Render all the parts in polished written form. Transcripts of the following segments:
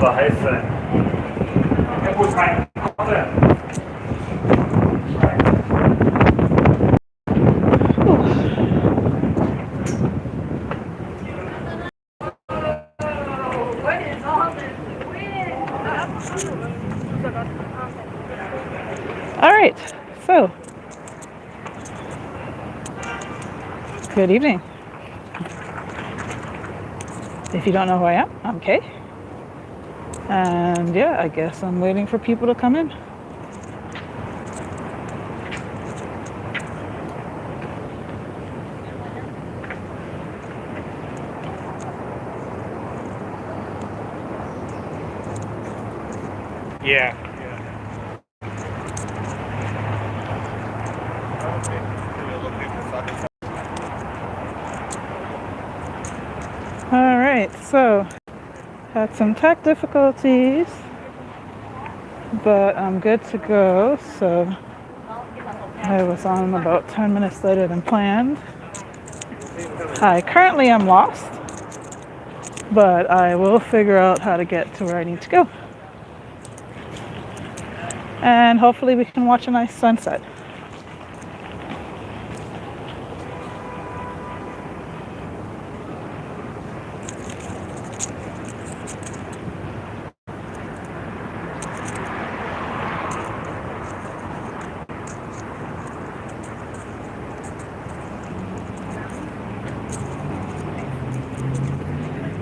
aber heiß sein. Ja, wo ist mein Kaffee? All right, so good evening. If you don't know who I am, I'm Kay. And yeah, I guess I'm waiting for people to come in. Yeah. All right, so had some tech difficulties, but I'm good to go. So I was on about 10 minutes later than planned. I currently am lost, but I will figure out how to get to where I need to go. And hopefully we can watch a nice sunset.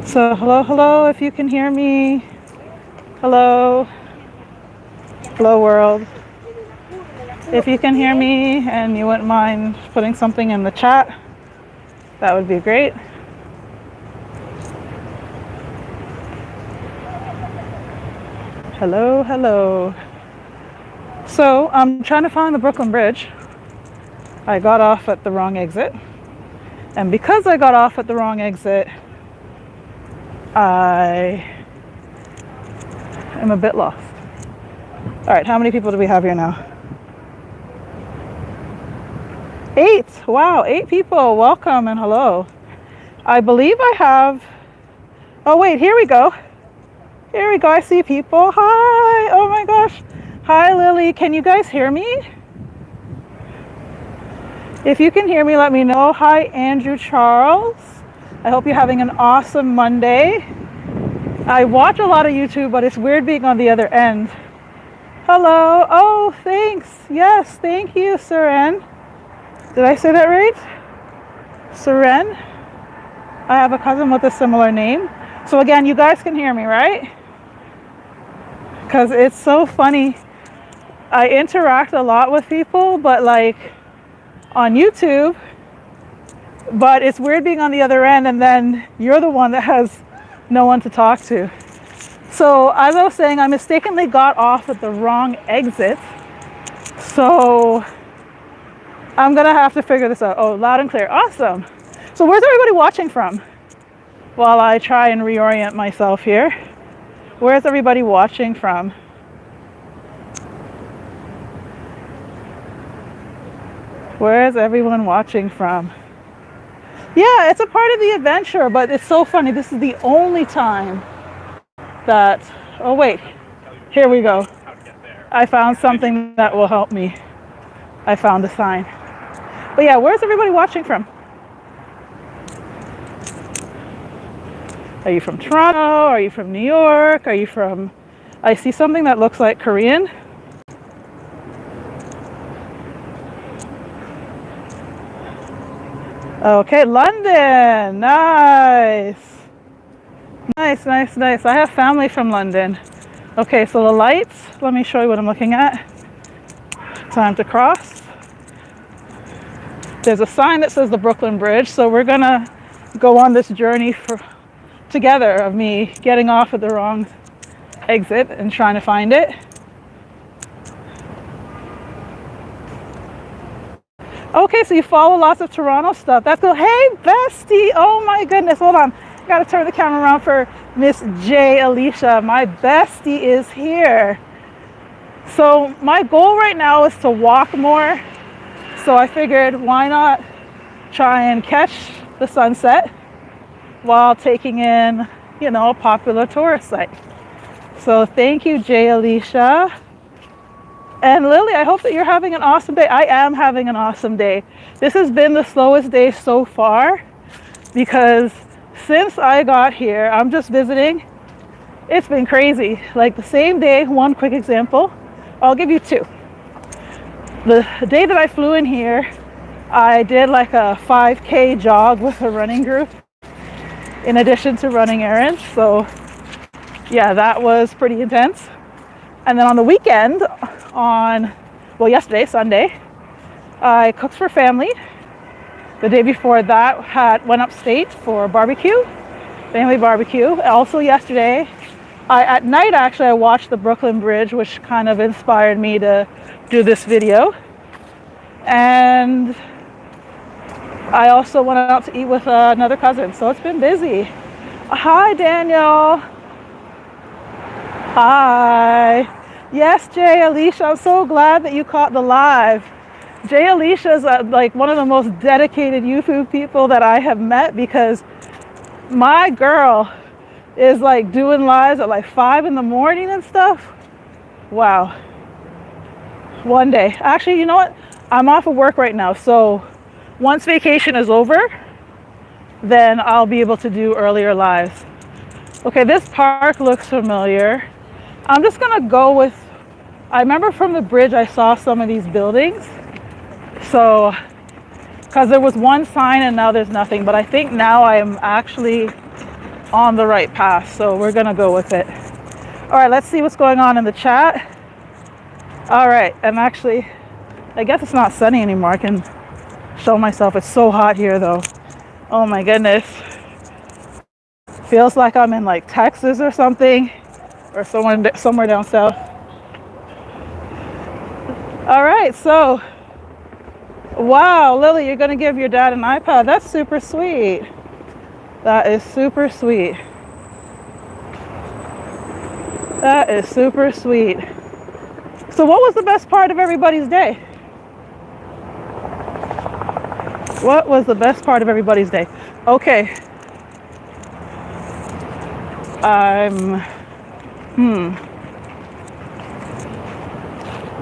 So hello, if you can hear me. Hello world. If you can hear me and you wouldn't mind putting something in the chat, that would be great. Hello. So I'm trying to find the Brooklyn Bridge. I got off at the wrong exit. And because I got off at the wrong exit, I am a bit lost. All right, how many people do we have here now? 8. Wow, 8 people. Welcome and hello. I believe I have... Oh, wait, here we go. I see people. Hi. Oh, my gosh. Hi, Lily. Can you guys hear me? If you can hear me, let me know. Hi, Andrew Charles. I hope you're having an awesome Monday. I watch a lot of YouTube, but it's weird being on the other end. Hello. Oh, thanks. Yes, thank you, Seren. Did I say that right? Seren? I have a cousin with a similar name. So again, you guys can hear me, right? Because it's so funny. I interact a lot with people, but like on YouTube, but it's weird being on the other end and then you're the one that has no one to talk to. So as I was saying, I mistakenly got off at the wrong exit. So I'm gonna have to figure this out. Oh, loud and clear, awesome. So where's everybody watching from? While I try and reorient myself here. Where's everybody watching from? Where is everyone watching from? Yeah, it's a part of the adventure, but it's so funny. This is the only time that, oh wait, here we go. I found something that will help me. I found a sign. But yeah, where's everybody watching from? Are you from Toronto? Are you from New York? Are you from, I see something that looks like Korean. Okay, London, nice. Nice. I have family from London. Okay, so the lights, let me show you what I'm looking at. Time to cross. There's a sign that says the Brooklyn Bridge, so we're gonna go on this journey together of me getting off at the wrong exit and trying to find it. Okay, so you follow lots of Toronto stuff. That's cool. Hey, bestie. Oh my goodness. Hold on. I gotta turn the camera around for Miss J. Alicia. My bestie is here. So my goal right now is to walk more. So I figured why not try and catch the sunset while taking in, a popular tourist site. So thank you, Jay Alicia. And Lily, I hope that you're having an awesome day. I am having an awesome day. This has been the slowest day so far because since I got here, I'm just visiting. It's been crazy. Like the same day, one quick example, I'll give you two. The day that I flew in here, I did like a 5K jog with a running group in addition to running errands. So yeah, that was pretty intense. And then on the weekend, yesterday, Sunday, I cooked for family. The day before that, went upstate for barbecue, family barbecue. Also yesterday, at night actually, I watched the Brooklyn Bridge, which kind of inspired me to do this video. And I also went out to eat with another cousin, so it's been busy. Hi, Daniel. Hi. Yes, Jay Alicia, I'm so glad that you caught the live. Jay Alicia is like one of the most dedicated YouTube people that I have met because my girl is like doing lives at like 5 in the morning and stuff. Wow. One day. Actually, you know what? I'm off of work right now, so once vacation is over, then I'll be able to do earlier lives. Okay, this park looks familiar. I'm just gonna go with, I remember from the bridge I saw some of these buildings. So, because there was one sign and now there's nothing, but I think now I am actually on the right path, so we're gonna go with it. All right, let's see what's going on in the chat. All right, and actually, I guess it's not sunny anymore. I can show myself. It's so hot here though. Oh my goodness. Feels like I'm in like Texas or something, or somewhere down south. All right, so, wow, Lily, you're gonna give your dad an iPad. That's super sweet. That is super sweet. That is super sweet. So what was the best part of everybody's day? What was the best part of everybody's day? Okay.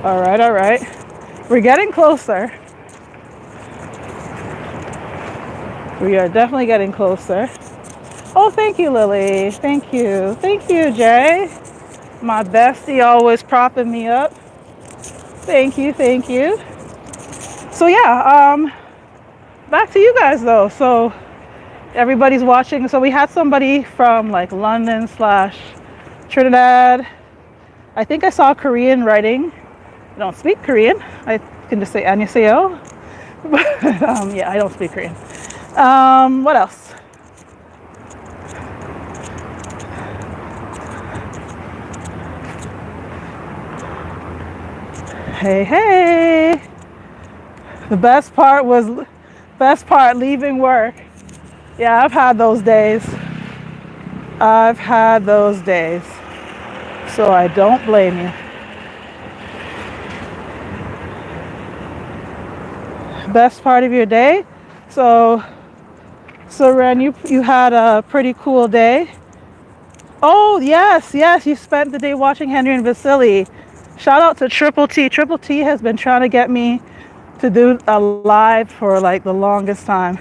All right. We're getting closer. We are definitely getting closer. Oh, thank you, Lily. Thank you. Thank you, Jay. My bestie always propping me up. Thank you. So yeah, back to you guys though. So everybody's watching. So we had somebody from like London / Trinidad. I think I saw Korean writing. I don't speak Korean. I can just say 안녕하세요. But yeah, I don't speak Korean. What else? Hey. The best part leaving work. Yeah, I've had those days. So I don't blame you. Best part of your day? So Ren, you had a pretty cool day. Oh, yes, you spent the day watching Henry and Vasily. Shout out to Triple T. Triple T has been trying to get me to do a live for like the longest time.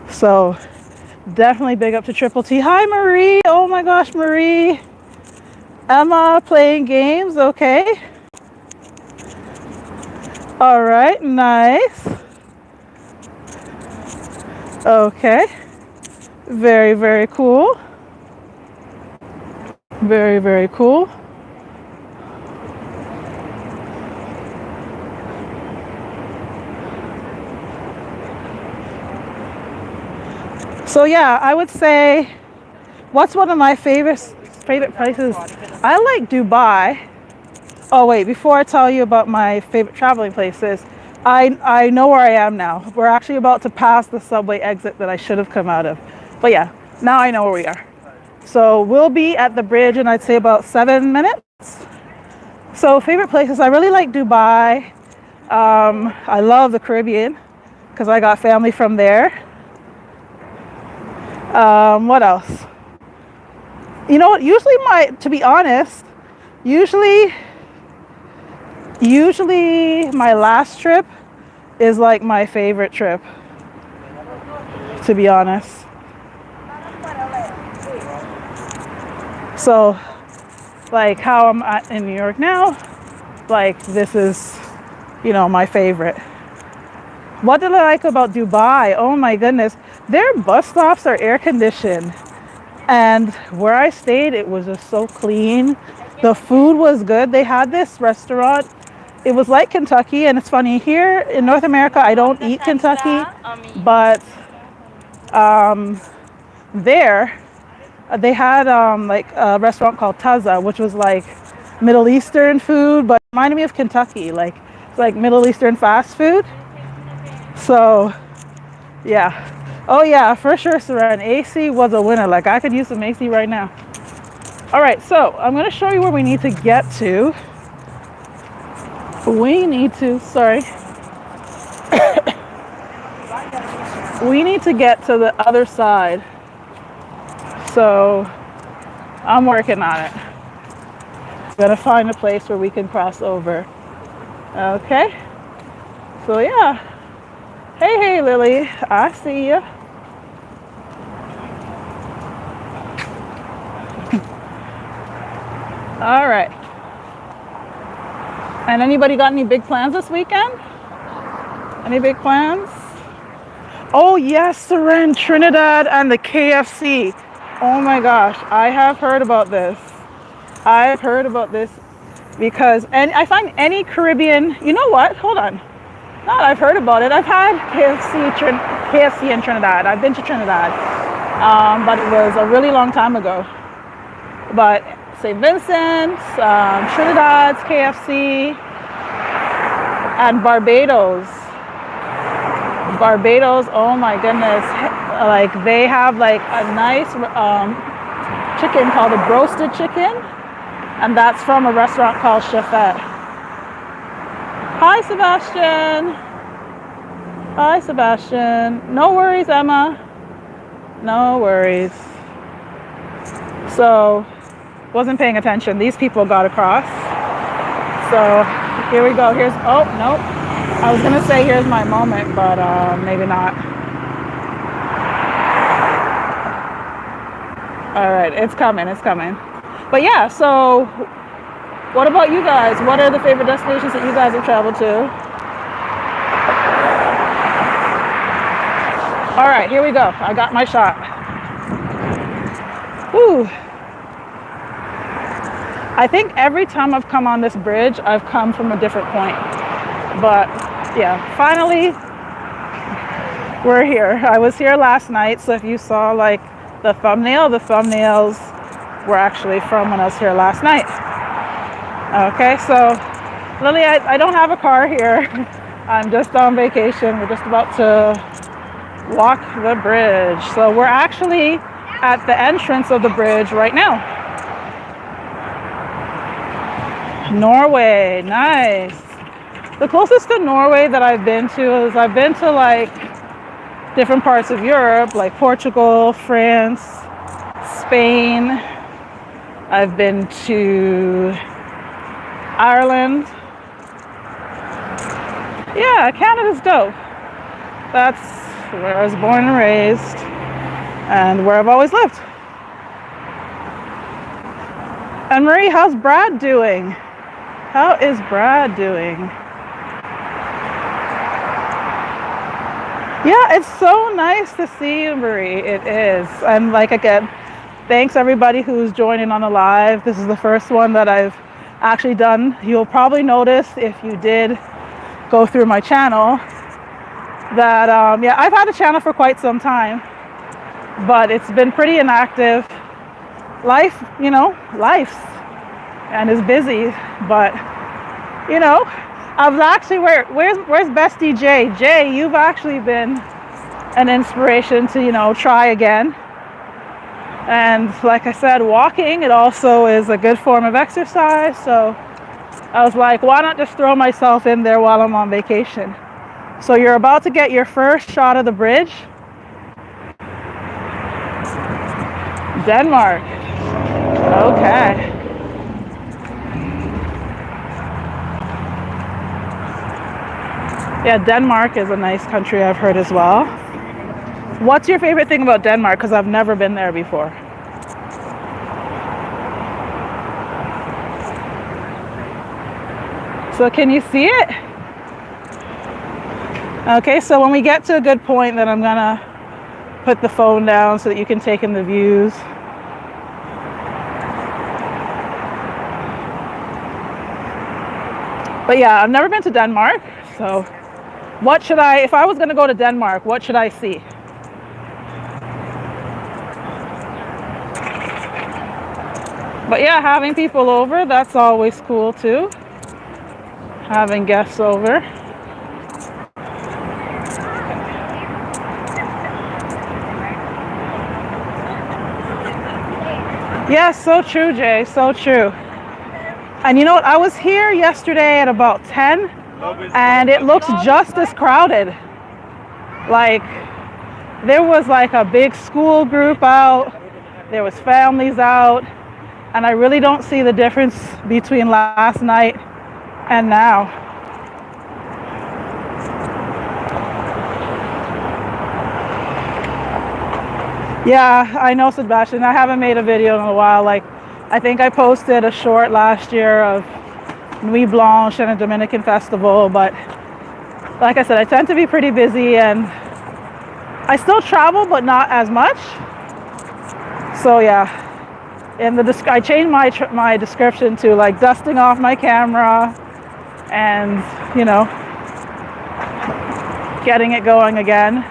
So definitely big up to Triple T. Hi, Marie. Oh my gosh, Marie. Emma playing games. Okay. All right, nice. Okay. Very, very cool. Very, very cool. So yeah, I would say, what's one of my favorite places? I like Dubai. Oh wait, before I tell you about my favorite traveling places, I know where I am now. We're actually about to pass the subway exit that I should have come out of. But yeah, now I know where we are. So we'll be at the bridge in I'd say about 7 minutes. So favorite places, I really like Dubai. I love the Caribbean because I got family from there. What else? You know what? Usually to be honest, usually my last trip is like my favorite trip, to be honest. So, like how I'm in New York now, like this is, my favorite. What did I like about Dubai? Oh my goodness. Their bus stops are air conditioned. And where I stayed, it was just so clean. The food was good. They had this restaurant. It was like Kentucky. And it's funny, here in North America, I don't eat Kentucky. But there, they had like a restaurant called Taza, which was like Middle Eastern food, but reminded me of Kentucky. Like, it's like Middle Eastern fast food. So, yeah. Oh yeah, for sure, Seren. AC was a winner. Like, I could use some AC right now. All right, so I'm going to show you where we need to get to. We need to get to the other side. So I'm working on it. I'm going to find a place where we can cross over. Okay. So yeah. Hey, Lily. I see you. All right. And anybody got any big plans this weekend? Any big plans? Oh yes, Seren, Trinidad and the KFC. Oh my gosh, I have heard about this. I've heard about this because, and I find any Caribbean, you know what? Hold on. Not I've heard about it. I've had KFC in Trinidad. I've been to Trinidad, but it was a really long time ago. But St. Vincent's, Trinidad's KFC, and Barbados. Barbados, oh my goodness. Like they have like a nice chicken called a roasted chicken. And that's from a restaurant called Chefette. Hi, Sebastian. Hi, Sebastian. No worries, Emma. No worries. So, wasn't paying attention. These people got across. So, here we go. Here's, oh, nope. I was going to say here's my moment, but maybe not. All right, it's coming. But yeah, so what about you guys? What are the favorite destinations that you guys have traveled to? All right, here we go. I got my shot. Woo. I think every time I've come on this bridge, I've come from a different point. But yeah, finally, we're here. I was here last night, so if you saw like the thumbnails were actually from when I was here last night. Okay, so Lily, I don't have a car here. I'm just on vacation. We're just about to walk the bridge. So we're actually at the entrance of the bridge right now. Norway, nice. The closest to Norway that I've been to is I've been to like different parts of Europe, like Portugal, France, Spain. I've been to Ireland. Yeah, Canada's dope. That's where I was born and raised and where I've always lived. And Marie, how's Brad doing? How is Brad doing? Yeah, it's so nice to see you, Marie. It is. And like again, thanks everybody who's joining on the live. This is the first one that I've actually done. You'll probably notice if you did go through my channel that yeah, I've had a channel for quite some time, but it's been pretty inactive. Life, life's and is busy, but I've actually where's bestie Jay? Jay, you've actually been an inspiration to try again. And like I said, walking, it also is a good form of exercise. So I was like, why not just throw myself in there while I'm on vacation? So you're about to get your first shot of the bridge. Denmark. Okay. Yeah, Denmark is a nice country, I've heard as well. What's your favorite thing about Denmark? Because I've never been there before. So can you see it? Okay, so when we get to a good point, then I'm gonna put the phone down so that you can take in the views. But yeah, I've never been to Denmark, so what should I, if I was gonna go to Denmark, what should I see? But yeah, having people over, that's always cool too. Having guests over. Yes, so true, Jay, so true. And you know what, I was here yesterday at about 10 and it looks just as crowded. Like, there was like a big school group out, there was families out, and I really don't see the difference between last night and now. Yeah, I know, Sebastian. I haven't made a video in a while. Like, I think I posted a short last year of Nuit Blanche and a Dominican festival, but like I said, I tend to be pretty busy and I still travel, but not as much. So yeah, I changed my description to like dusting off my camera and, you know, getting it going again.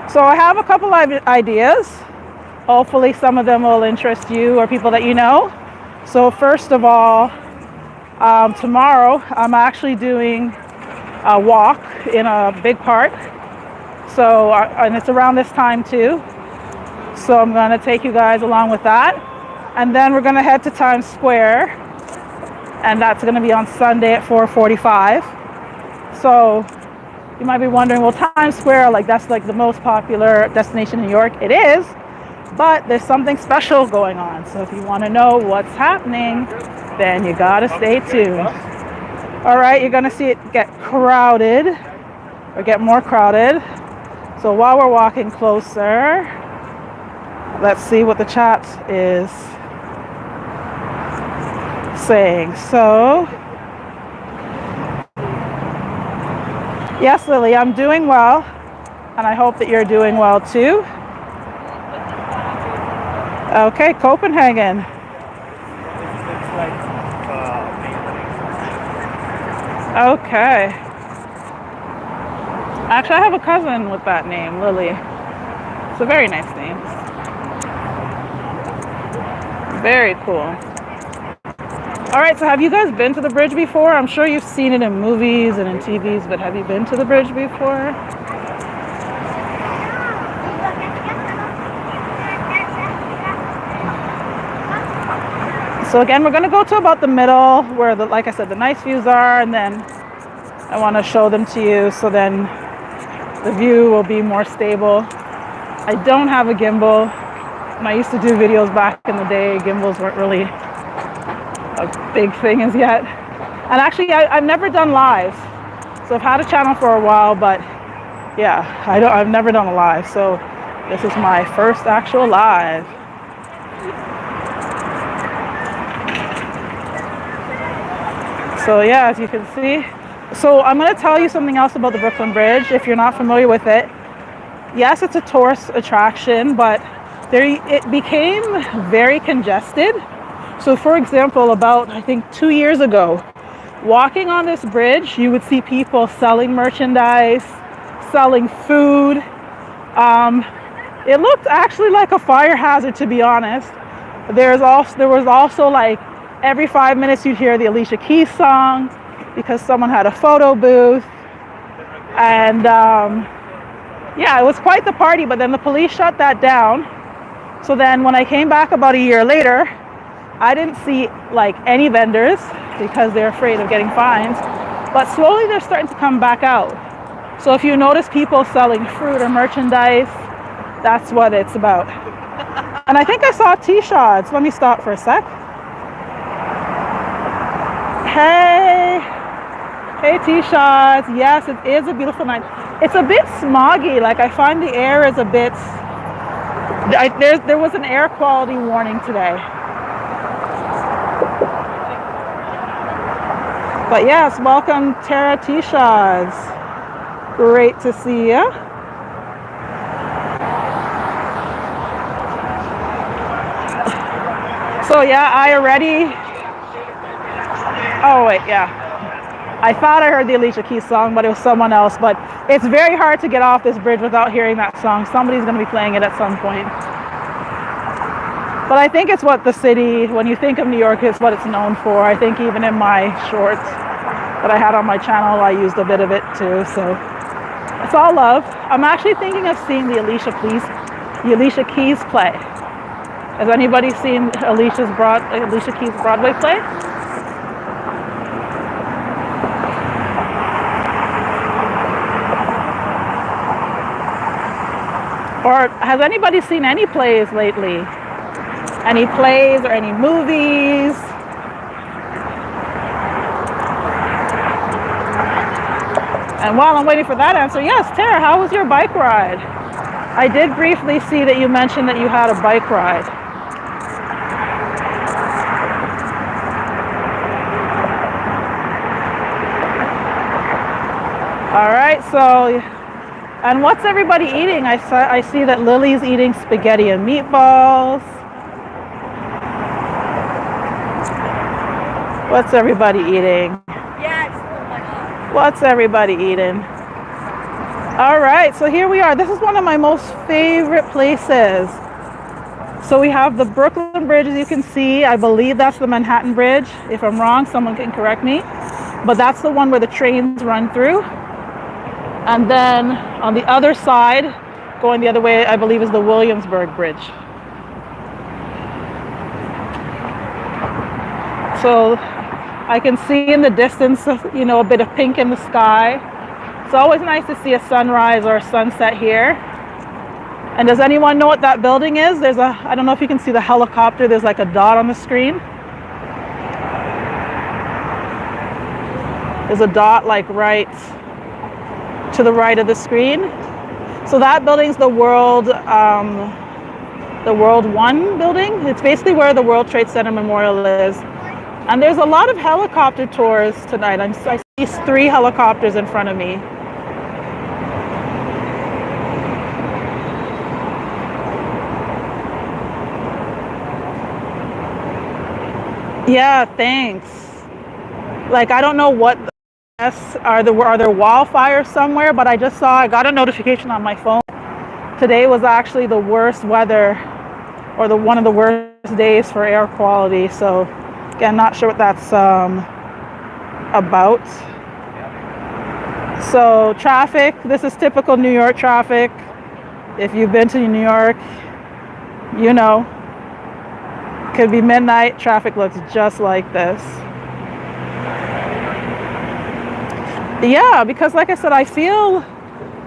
So I have a couple of ideas. Hopefully some of them will interest you or people that you know. So first of all, tomorrow I'm actually doing a walk in a big park. So, and it's around this time too. So I'm gonna take you guys along with that. And then we're gonna head to Times Square. And that's gonna be on Sunday at 4:45. So you might be wondering, well, Times Square, like that's like the most popular destination in New York. It is, but there's something special going on. So if you want to know what's happening, then you gotta stay tuned. All right, you're gonna see it get crowded or get more crowded. So while we're walking closer, let's see what the chat is saying. So yes, Lily, I'm doing well, and I hope that you're doing well too. Okay, Copenhagen. Okay. Actually, I have a cousin with that name, Lily. It's a very nice name. Very cool. All right, so have you guys been to the bridge before? I'm sure you've seen it in movies and in TVs, but have you been to the bridge before? So again, we're gonna go to about the middle where, like I said, the nice views are, and then I wanna show them to you so then the view will be more stable. I don't have a gimbal. When I used to do videos back in the day, gimbals weren't really a big thing as yet. And actually, I've never done lives. So I've had a channel for a while, but yeah, I've never done a live. So this is my first actual live. So yeah, as you can see. So I'm going to tell you something else about the Brooklyn Bridge if you're not familiar with it. Yes, it's a tourist attraction, but it became very congested. So for example, about I think 2 years ago, walking on this bridge, you would see people selling merchandise, selling food. It looked actually like a fire hazard, to be honest. There was also like every 5 minutes you'd hear the Alicia Keys song because someone had a photo booth. And yeah, it was quite the party, but then the police shut that down. So then when I came back about a year later, I didn't see like any vendors because they're afraid of getting fines. But slowly they're starting to come back out. So if you notice people selling fruit or merchandise, that's what it's about. And I think I saw T-Shots. Let me stop for a sec. Hey, hey T-Shots. Yes, it is a beautiful night. It's a bit smoggy. Like I find the air is a bit. There was an air quality warning today. But yes, welcome Tara T-Shots. Great to see you. So yeah, I already. Oh wait, yeah. I thought I heard the Alicia Keys song, but it was someone else. But it's very hard to get off this bridge without hearing that song. Somebody's going to be playing it at some point. But I think it's what the city, when you think of New York, it's what it's known for. I think even in my shorts that I had on my channel, I used a bit of it too. So it's all love. I'm actually thinking of seeing the Alicia Keys play. Has anybody seen Alicia Keys Broadway play? Or has anybody seen any plays lately? Any plays or any movies? And while I'm waiting for that answer, yes, Tara, how was your bike ride? I did briefly see that you mentioned that you had a bike ride. All right, so, and what's everybody eating? I see that Lily's eating spaghetti and meatballs. What's everybody eating? What's everybody eating? All right, so here we are. This is one of my most favorite places. So we have the Brooklyn Bridge, as you can see. I believe that's the Manhattan Bridge. If I'm wrong, someone can correct me. But that's the one where the trains run through. And then on the other side, going the other way, I believe is the Williamsburg Bridge. So I can see in the distance, you know, a bit of pink in the sky. It's always nice to see a sunrise or a sunset here. And does anyone know what that building is? I don't know if you can see the helicopter. There's like a dot on the screen. There's a dot like right to the right of the screen. So that building's the World 1 building. It's basically where the World Trade Center Memorial is. And there's a lot of helicopter tours tonight. I see 3 helicopters in front of me. Yeah, thanks. Like, I don't know what are there wildfires somewhere, but I got a notification on my phone. Today was actually the worst weather, or one of the worst days for air quality. So again, not sure what that's about. So traffic, this is typical New York traffic. If you've been to New York, you know, could be midnight, traffic looks just like this. Yeah, because like I said, I feel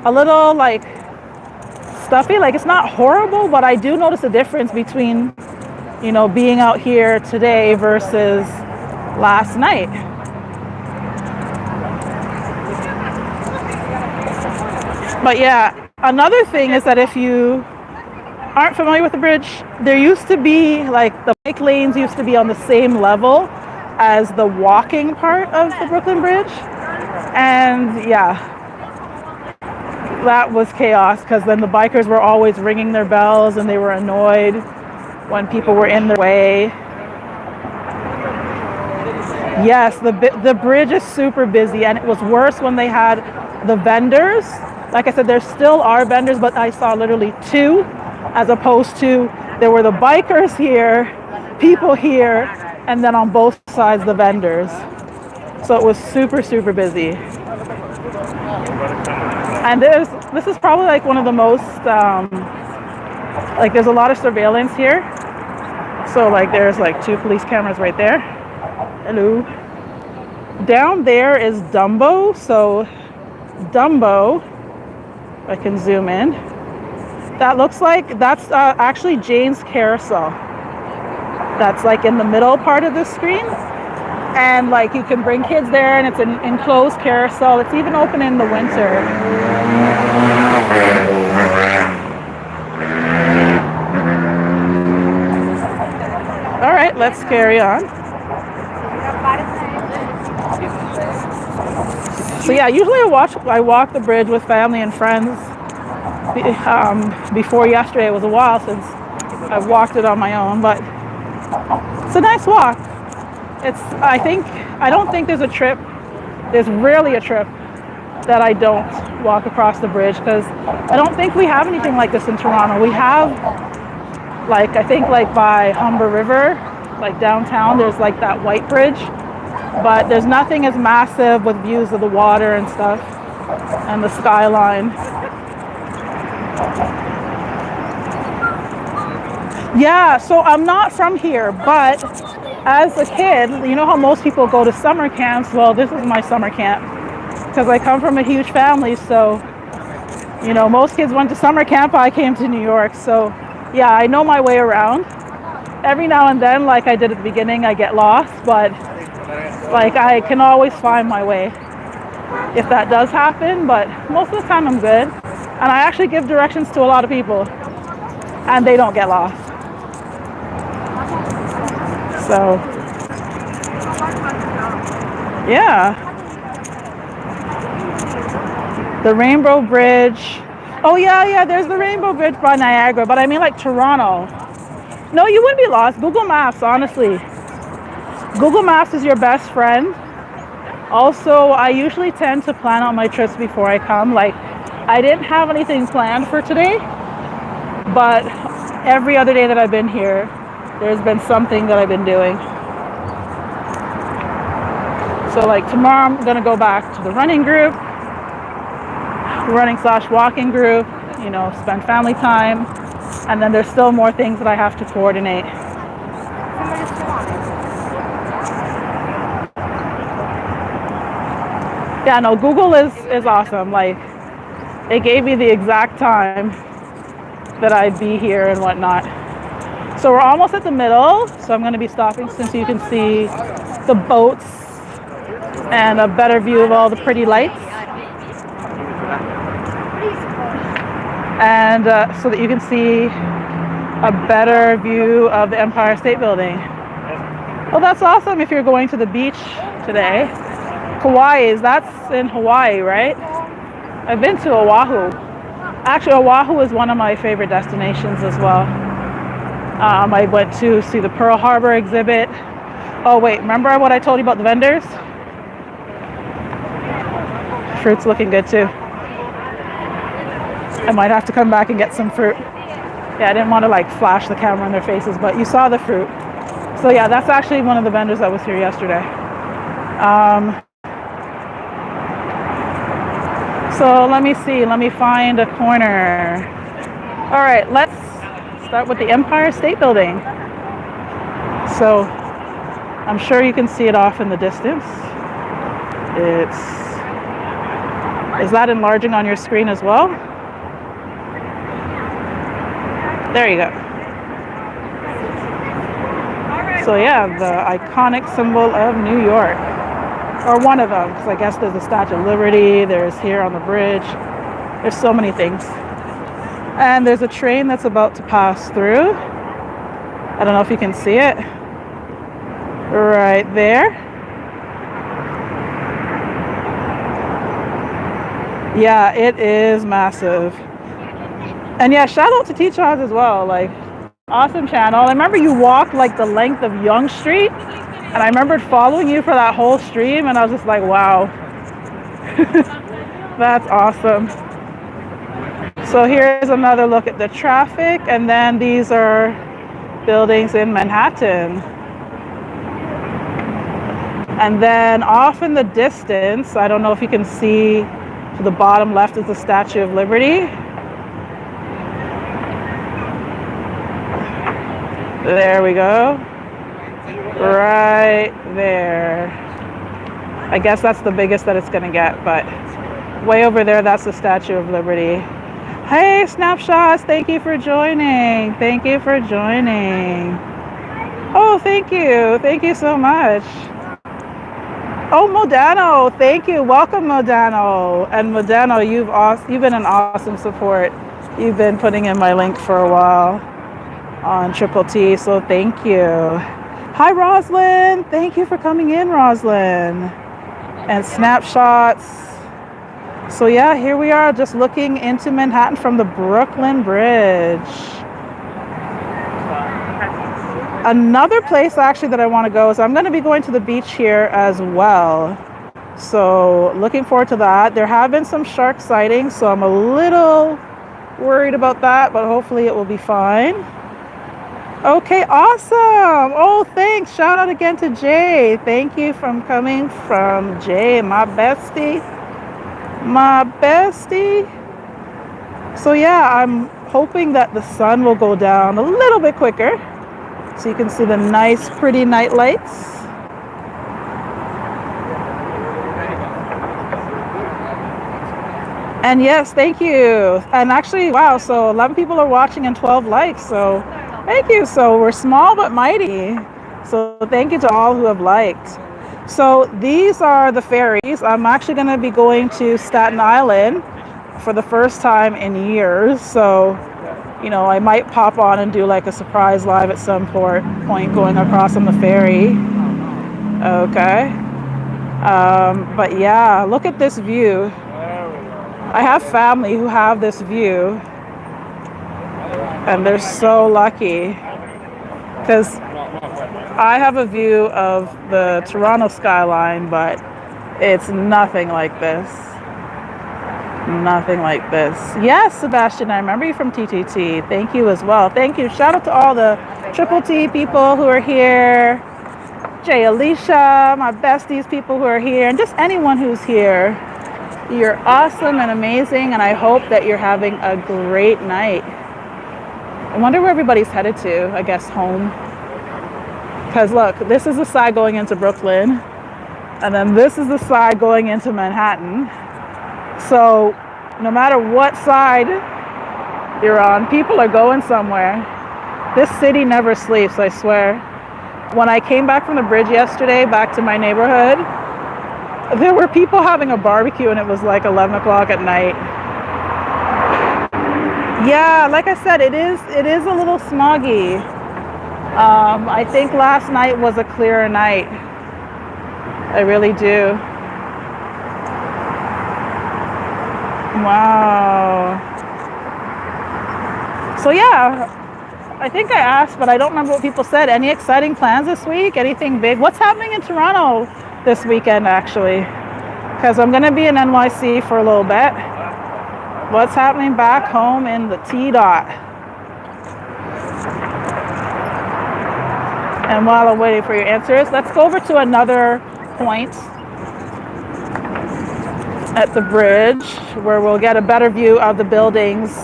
a little like stuffy. Like it's not horrible, but I do notice a difference between, you know, being out here today versus last night. But yeah, another thing is that if you aren't familiar with the bridge, there used to be like the bike lanes used to be on the same level as the walking part of the Brooklyn Bridge. And yeah, that was chaos because then the bikers were always ringing their bells and they were annoyed when people were in their way. Yes, the bridge is super busy, and it was worse when they had the vendors. Like I said, there still are vendors, but I saw literally 2, as opposed to there were the bikers here, people here, and then on both sides the vendors. So it was super, super busy. And this is probably like one of the most, like there's a lot of surveillance here. So like there's like 2 police cameras right there. Hello. Down there is Dumbo. So Dumbo, I can zoom in. That looks like that's actually Jane's Carousel. That's like in the middle part of the screen. And like you can bring kids there, and it's an enclosed carousel. It's even open in the winter. All right, let's carry on. So yeah, usually I walk the bridge with family and friends. Before yesterday, it was a while since I've walked it on my own, but it's a nice walk. I don't think there's rarely a trip that I don't walk across the bridge, because I don't think we have anything like this in Toronto. We have, like, I think like by Humber River, like downtown, there's like that white bridge, but there's nothing as massive with views of the water and stuff and the skyline. Yeah, so I'm not from here, but as a kid, you know how most people go to summer camps? Well, this is my summer camp, because I come from a huge family. So, you know, most kids went to summer camp. I came to New York. So, yeah, I know my way around. Every now and then, like I did at the beginning, I get lost, but like I can always find my way if that does happen. But most of the time I'm good. And I actually give directions to a lot of people, and they don't get lost. So, yeah. The Rainbow Bridge. Oh, yeah, there's the Rainbow Bridge by Niagara, but I mean like Toronto. No, you wouldn't be lost. Google Maps, honestly. Google Maps is your best friend. Also, I usually tend to plan out my trips before I come. Like, I didn't have anything planned for today, but every other day that I've been here, there's been something that I've been doing. So like tomorrow I'm gonna go back to the running group, running/walking group, you know, spend family time. And then there's still more things that I have to coordinate. Yeah, no, Google is awesome. Like, it gave me the exact time that I'd be here and whatnot. So we're almost at the middle, so I'm going to be stopping since you can see the boats and a better view of all the pretty lights. And so that you can see a better view of the Empire State Building. Well, that's awesome if you're going to the beach today. Kauai, that's in Hawaii, right? I've been to Oahu. Actually, Oahu is one of my favorite destinations as well. I went to see the Pearl Harbor exhibit. Oh wait, remember what I told you about the vendors? Fruit's looking good too. I might have to come back and get some fruit. Yeah, I didn't want to like flash the camera in their faces, but you saw the fruit. So yeah, that's actually one of the vendors that was here yesterday. So let me see, let me find a corner. All right, let's start with the Empire State Building. So I'm sure you can see it off in the distance. Is that enlarging on your screen as well? There you go. So yeah, the iconic symbol of New York. Or one of them. So I guess there's the Statue of Liberty, there's here on the bridge. There's so many things. And there's a train that's about to pass through. I don't know if you can see it. Right there. Yeah, it is massive. And yeah, shout out to Teach Oz as well. Like, awesome channel. I remember you walked like the length of Yonge Street, and I remembered following you for that whole stream, and I was just like, wow. That's awesome. So here's another look at the traffic, and then these are buildings in Manhattan. And then off in the distance, I don't know if you can see, to the bottom left is the Statue of Liberty. There we go. Right there. I guess that's the biggest that it's gonna get, but way over there, that's the Statue of Liberty. Hey, Snapshots, thank you for joining. Thank you for joining. Oh, thank you. Thank you so much. Oh, Modano, thank you. Welcome, Modano. And Modano, you've been an awesome support. You've been putting in my link for a while on Triple T, so thank you. Hi, Roslyn. Thank you for coming in, Roslyn. And Snapshots. So yeah, here we are just looking into Manhattan from the Brooklyn Bridge. Another place actually that I want to go is I'm going to be going to the beach here as well. So looking forward to that. There have been some shark sightings, so I'm a little worried about that, but hopefully it will be fine. Okay, awesome. Oh, thanks. Shout out again to Jay. Thank you for coming from Jay, my bestie. My bestie. So yeah, I'm hoping that the sun will go down a little bit quicker so you can see the nice, pretty night lights. And yes, thank you. And actually, wow, so 11 people are watching and 12 likes. So thank you. So we're small but mighty. So thank you to all who have liked. So these are the ferries. I'm actually going to be going to Staten Island for the first time in years. So, you know, I might pop on and do like a surprise live at some point going across on the ferry. Okay. But yeah, look at this view. I have family who have this view, and they're so lucky because I have a view of the Toronto skyline, but it's nothing like this. Nothing like this. Yes, Sebastian, I remember you from TTT. Thank you as well. Thank you. Shout out to all the Triple T people who are here. Jay, Alicia, my besties people who are here, and just anyone who's here. You're awesome and amazing, and I hope that you're having a great night. I wonder where everybody's headed to. I guess home. Because look, this is the side going into Brooklyn, and then this is the side going into Manhattan. So no matter what side you're on, people are going somewhere. This city never sleeps, I swear. When I came back from the bridge yesterday, back to my neighborhood, there were people having a barbecue and it was like 11 o'clock at night. Yeah, like I said, it is a little smoggy. I think last night was a clearer night. I really do. Wow. So yeah, I think I asked, but I don't remember what people said. Any exciting plans this week? Anything big? What's happening in Toronto this weekend, actually? Because I'm going to be in NYC for a little bit. What's happening back home in the T-Dot? And while I'm waiting for your answers, let's go over to another point at the bridge where we'll get a better view of the buildings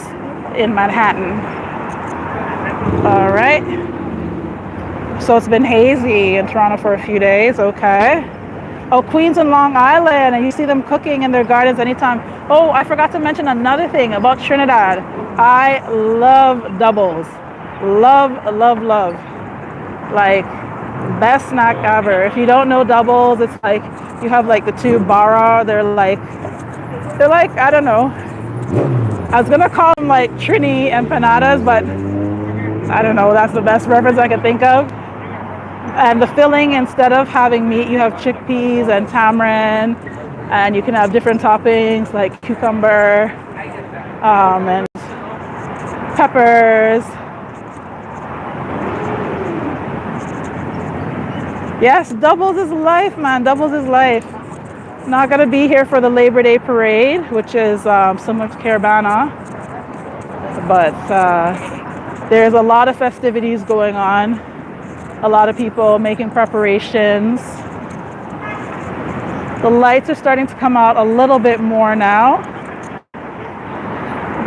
in Manhattan. All right. So it's been hazy in Toronto for a few days. Okay. Oh, Queens and Long Island, and you see them cooking in their gardens anytime. Oh, I forgot to mention another thing about Trinidad. I love doubles. Love, love, love. Like, best snack ever. If you don't know doubles, it's like you have like the two bara. They're like, I don't know. I was gonna call them like Trini empanadas, but I don't know. That's the best reference I could think of. And the filling, instead of having meat, you have chickpeas and tamarind, and you can have different toppings like cucumber and peppers. Yes, doubles is life, man. Doubles is life. Not gonna be here for the Labor Day parade, which is similar to Caravana, but there's a lot of festivities going on. A lot of people making preparations. The lights are starting to come out a little bit more now.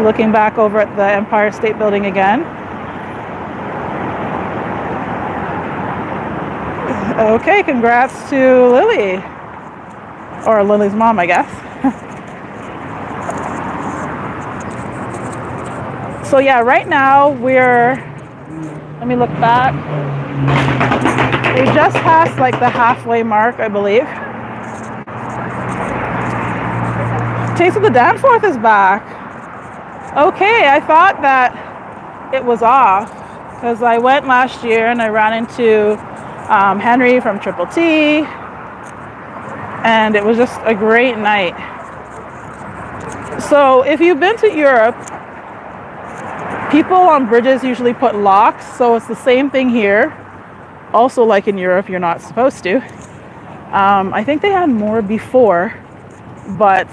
Looking back over at the Empire State Building again. Okay, congrats to Lily. Or Lily's mom, I guess. So yeah, right now let me look back. We just passed like the halfway mark, I believe. Taste of the Danforth is back. Okay, I thought that it was off because I went last year and I ran into Henry from Triple T, and it was just a great night. So if you've been to Europe, people on bridges usually put locks, so it's the same thing here. Also, like in Europe, you're not supposed to. I think they had more before, but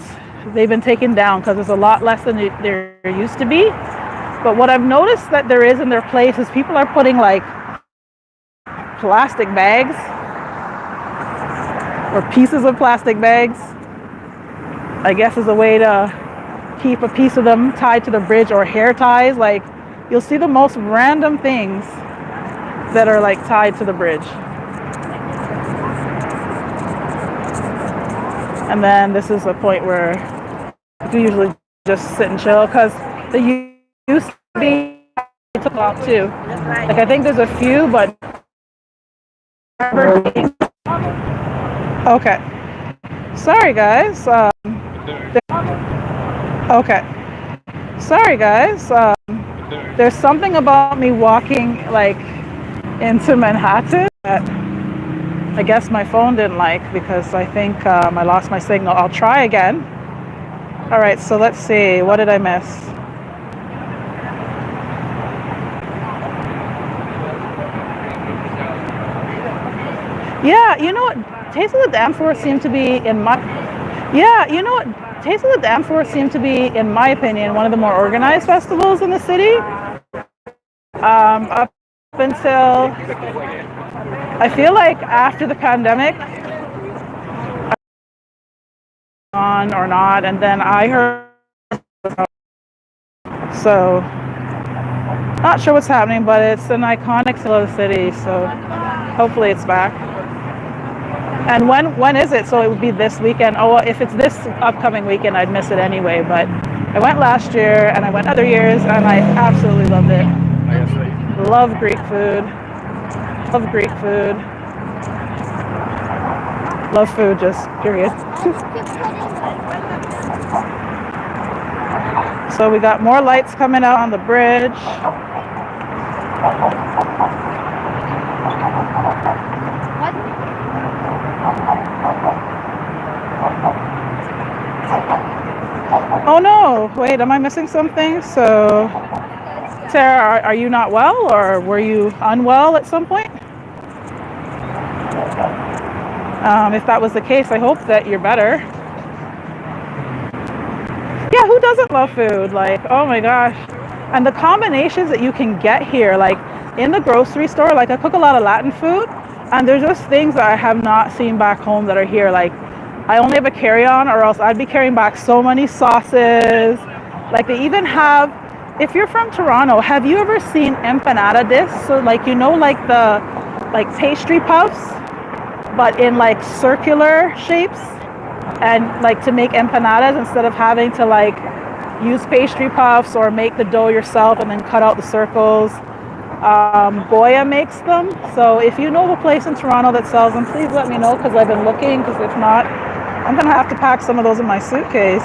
they've been taken down because there's a lot less than there used to be. But what I've noticed that there is in their place is people are putting like plastic bags or pieces of plastic bags, I guess, is a way to keep a piece of them tied to the bridge, or hair ties. Like, you'll see the most random things that are like tied to the bridge. And then this is a point where you usually just sit and chill because the used to be took off too. Like, I think there's a few, but okay. Sorry guys. Okay. Sorry guys. There's something about me walking like into Manhattan that I guess my phone didn't like, because I think I lost my signal. I'll try again. All right, so let's see. What did I miss? Yeah, you know what? Taste of the Danforth seemed to be in my opinion, one of the more organized festivals in the city. Up until, I feel like after the pandemic, on or not, and then I heard, so not sure what's happening, but it's an iconic symbol of the city, so hopefully it's back. And when is it? So it would be this weekend. Oh, well, if it's this upcoming weekend, I'd miss it anyway. But I went last year and I went other years, and I absolutely loved it. Love Greek food. Love Greek food. Love food, just period. So we got more lights coming out on the bridge. Oh no, wait, am I missing something? So, Sarah, are you not well, or were you unwell at some point? If that was the case, I hope that you're better. Yeah, who doesn't love food? Like, oh my gosh. And the combinations that you can get here, like in the grocery store, like I cook a lot of Latin food, and there's just things that I have not seen back home that are here. Like, I only have a carry-on, or else I'd be carrying back so many sauces. Like, they even have, if you're from Toronto, have you ever seen empanada discs? So like, you know, like the pastry puffs, but in like circular shapes, and like to make empanadas, instead of having to like use pastry puffs or make the dough yourself and then cut out the circles. Goya makes them. So if you know of a place in Toronto that sells them, please let me know, because I've been looking, because if not, I'm gonna have to pack some of those in my suitcase.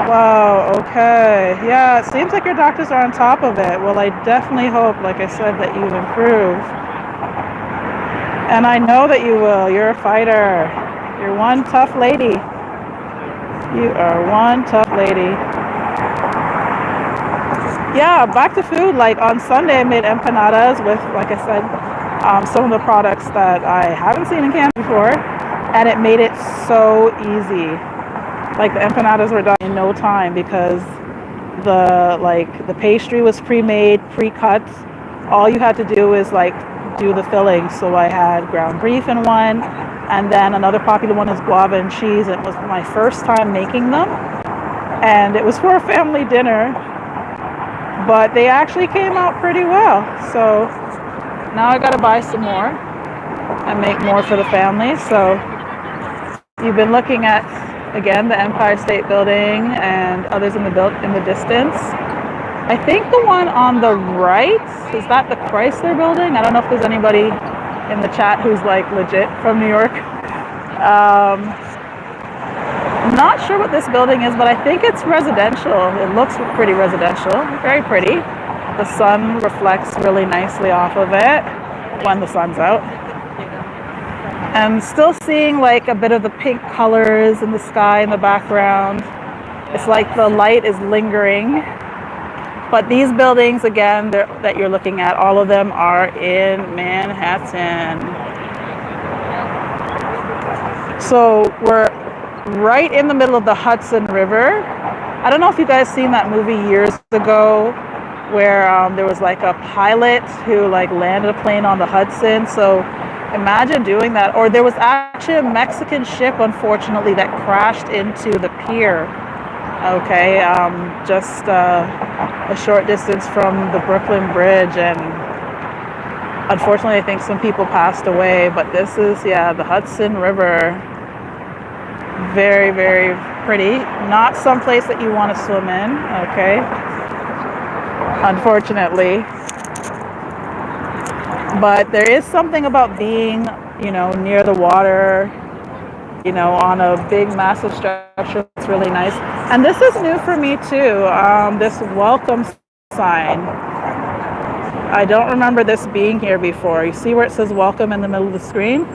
Wow, okay. Yeah, it seems like your doctors are on top of it. Well, I definitely hope, like I said, that you improve. And I know that you will. You're a fighter. You're one tough lady. You are one tough lady. Yeah, back to food. Like on Sunday, I made empanadas with, like I said, some of the products that I haven't seen in Canada before, and it made it so easy. Like, the empanadas were done in no time, because the pastry was pre-made, pre-cut. All you had to do is like do the filling. So I had ground beef in one, and then another popular one is guava and cheese. It was my first time making them, and it was for a family dinner, but they actually came out pretty well. So now I gotta buy some more and make more for the family. So You've been looking at, again, the Empire State Building and others in the distance. I think the one on the right, is that the Chrysler Building? I don't know if there's anybody in the chat who's like legit from New York. I'm not sure what this building is, but I think it's residential. It looks pretty residential, very pretty. The sun reflects really nicely off of it when the sun's out. And still seeing like a bit of the pink colors in the sky in the background. It's like the light is lingering. But these buildings, again, that you're looking at, all of them are in Manhattan. So we're right in the middle of the Hudson River. I don't know if you guys seen that movie years ago where there was like a pilot who like landed a plane on the Hudson. So imagine doing that. Or there was actually a Mexican ship, unfortunately, that crashed into the pier. Okay, just a short distance from the Brooklyn Bridge, and unfortunately, I think some people passed away. But this is, yeah, the Hudson River. Very, very pretty. Not some place that you want to swim in. Okay, unfortunately. But there is something about being, near the water, on a big, massive structure. It's really nice. And this is new for me too, this welcome sign. I don't remember this being here before. You see where it says welcome in the middle of the screen?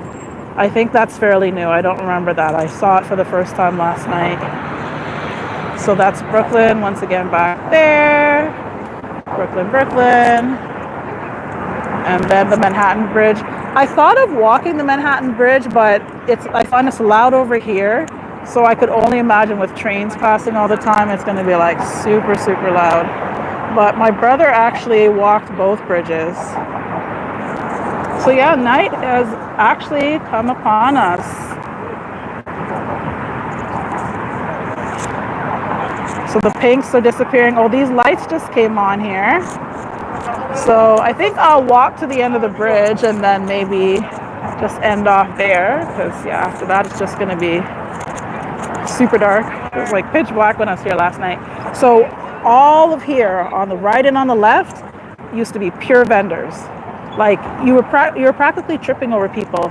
I think that's fairly new. I don't remember that. I saw it for the first time last night. So that's Brooklyn, once again back there. Brooklyn. And then the Manhattan Bridge. I thought of walking the Manhattan Bridge, but I find it's loud over here. So I could only imagine with trains passing all the time, it's going to be like super, super loud. But my brother actually walked both bridges. So yeah, night has actually come upon us. So the pinks are disappearing. Oh, these lights just came on here. So I think I'll walk to the end of the bridge and then maybe just end off there, because yeah, after that it's just going to be super dark. It was like pitch black when I was here last night. So all of here on the right and on the left used to be pure vendors. Like you were practically tripping over people.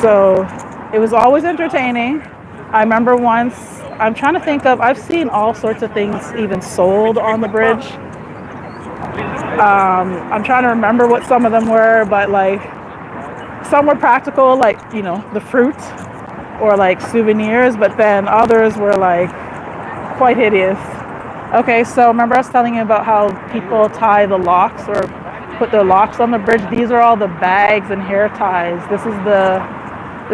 So it was always entertaining. I remember once, I'm trying to think of, I've seen all sorts of things even sold on the bridge. I'm trying to remember what some of them were, but like some were practical, like, the fruit or like souvenirs, but then others were like quite hideous. Okay, so remember I was telling you about how people tie the locks or put their locks on the bridge? These are all the bags and hair ties. This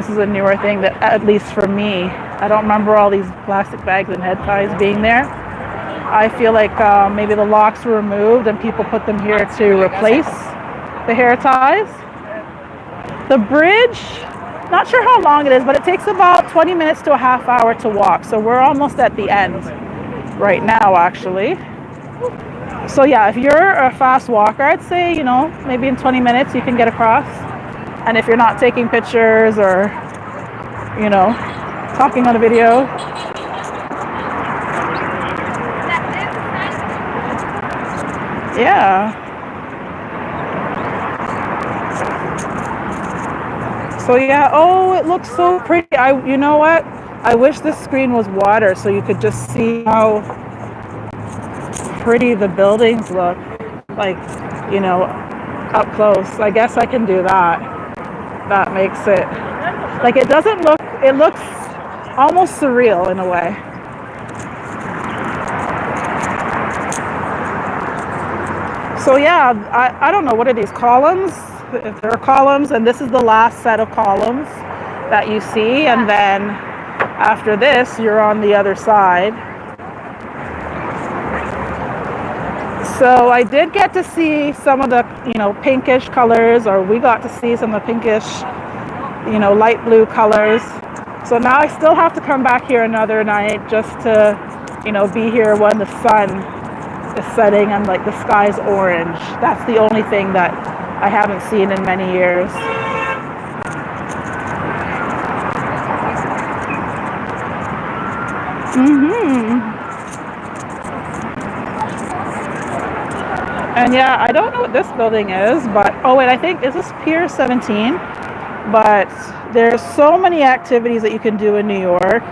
is a newer thing that, at least for me, I don't remember all these plastic bags and head ties being there. I feel like maybe the locks were removed and people put them here to replace the hair ties. The bridge, not sure how long it is, but it takes about 20 minutes to a half hour to walk. So we're almost at the end right now, actually. So yeah, if you're a fast walker, I'd say, maybe in 20 minutes you can get across. And if you're not taking pictures or, talking on a video. Yeah. So yeah, oh, it looks so pretty. You know what? I wish this screen was water so you could just see how pretty the buildings look, like, up close. I guess I can do that. That makes it, like, it looks almost surreal in a way. So yeah, I don't know, what are these columns? If there are columns, and this is the last set of columns that you see, and then after this, you're on the other side. So I did get to see some of the, pinkish colors, or we got to see some of the pinkish, light blue colors. So now I still have to come back here another night just to, be here when the sun is setting and like the sky's orange. That's the only thing that I haven't seen in many years. Mm-hmm. And yeah, I don't know what this building is, but oh wait, I think is this Pier 17? But there's so many activities that you can do in New York.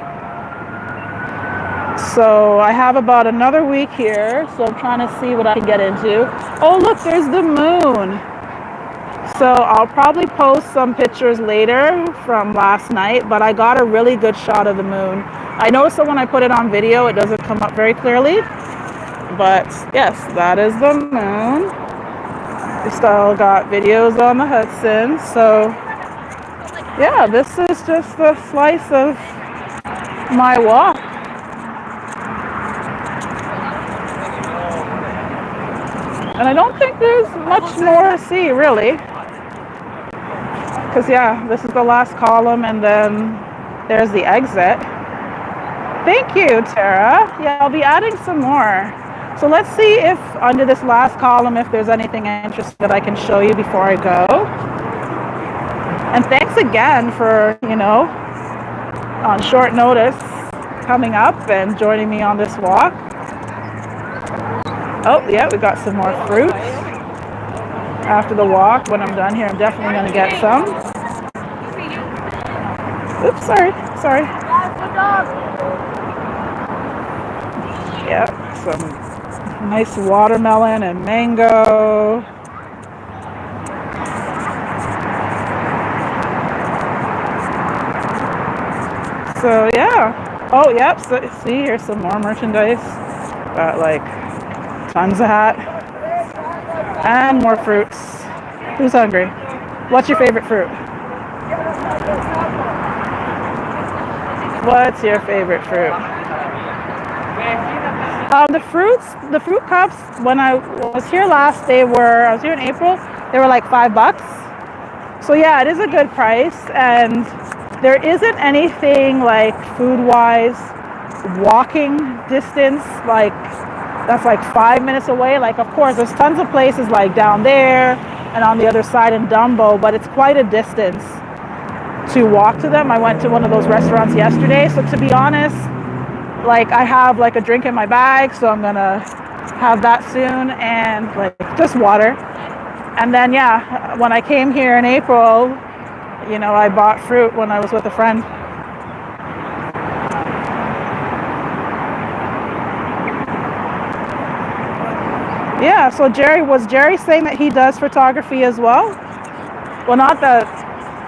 So I have about another week here, so I'm trying to see what I can get into. Oh look, there's the moon. So I'll probably post some pictures later from last night, but I got a really good shot of the moon. I noticed that when I put it on video, it doesn't come up very clearly. But yes, that is the moon. We still got videos on the Hudson. So yeah, this is just a slice of my walk. And I don't think there's much more to see really. Because yeah, this is the last column and then there's the exit. Thank you, Tara. Yeah, I'll be adding some more. So let's see if under this last column, if there's anything interesting that I can show you before I go. And thanks again for, on short notice, coming up and joining me on this walk. Oh, yeah, we got some more fruit. After the walk, when I'm done here, I'm definitely going to get some. Oops, sorry. Yeah, some nice watermelon and mango. So yeah. Oh, yep. So, see, here's some more merchandise. Got like tons of hat and more fruits. Who's hungry? What's your favorite fruit? What's your favorite fruit? The fruit cups, when I was here last, I was here in April, they were like $5. So yeah, it is a good price, and there isn't anything like food-wise, walking distance, like that's like 5 minutes away. Like, of course, there's tons of places like down there and on the other side in Dumbo, but it's quite a distance to walk to them. I went to one of those restaurants yesterday, so to be honest, like I have like a drink in my bag, so I'm gonna have that soon, and like just water. And then yeah, when I came here in April, I bought fruit when I was with a friend. Yeah, so was Jerry saying that he does photography as well? Well, not that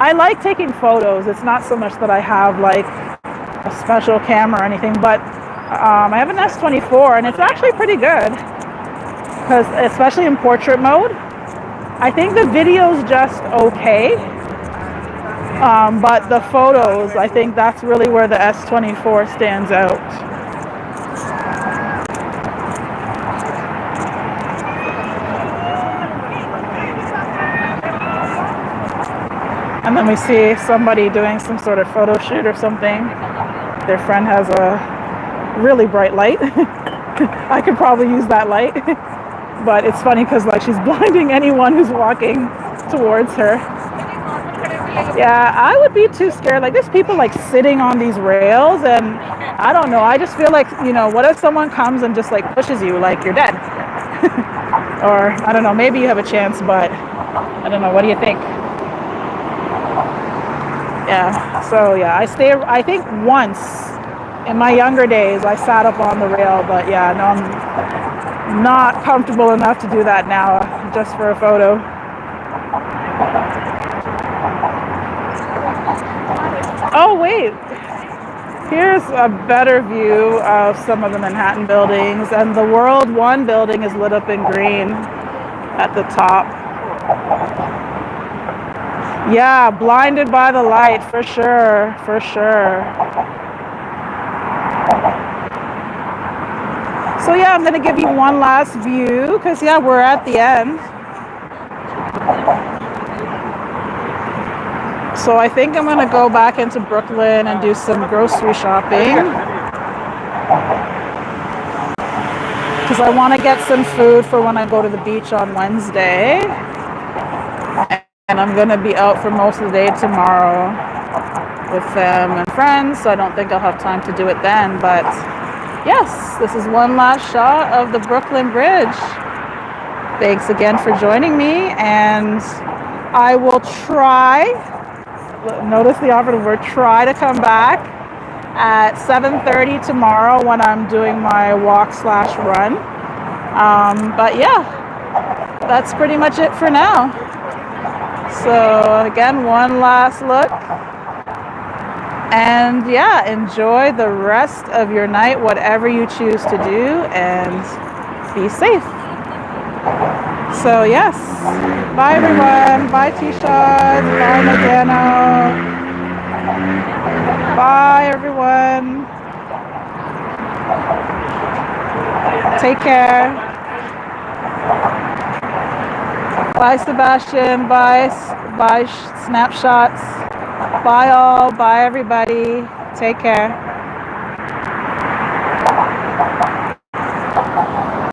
I like taking photos. It's not so much that I have like a special camera or anything, but I have an S24 and it's actually pretty good, because especially in portrait mode. I think the video's just okay, but the photos, I think that's really where the S24 stands out. And then we see somebody doing some sort of photo shoot or something. Their friend has a really bright light. I could probably use that light. But it's funny because like she's blinding anyone who's walking towards her. Yeah, I would be too scared. Like there's people like sitting on these rails, and I don't know. I just feel like, what if someone comes and just like pushes you, like you're dead? Or I don't know, maybe you have a chance, but I don't know. What do you think? Yeah, so yeah, I think once in my younger days I sat up on the rail, but yeah, no, I'm not comfortable enough to do that now, just for a photo. Oh wait, here's a better view of some of the Manhattan buildings, and the World 1 building is lit up in green at the top. Yeah, blinded by the light, for sure. So yeah, I'm gonna give you one last view, because yeah, we're at the end. So I think I'm gonna go back into Brooklyn and do some grocery shopping, because I want to get some food for when I go to the beach on Wednesday. And I'm going to be out for most of the day tomorrow. with them and friends, so I don't think I'll have time to do it then. But yes, this is one last shot of the Brooklyn Bridge. Thanks again for joining me, and I will try, notice the operative word, try to come back at 7:30 tomorrow when I'm doing my walk/run. But yeah, that's pretty much it for now. So again, one last look. And yeah, enjoy the rest of your night, whatever you choose to do, and be safe. So yes, bye everyone. Bye T-Shot. Bye Modano. Bye everyone. Take care. Bye Sebastian. Bye Snapshots. Bye all. Bye everybody. Take care.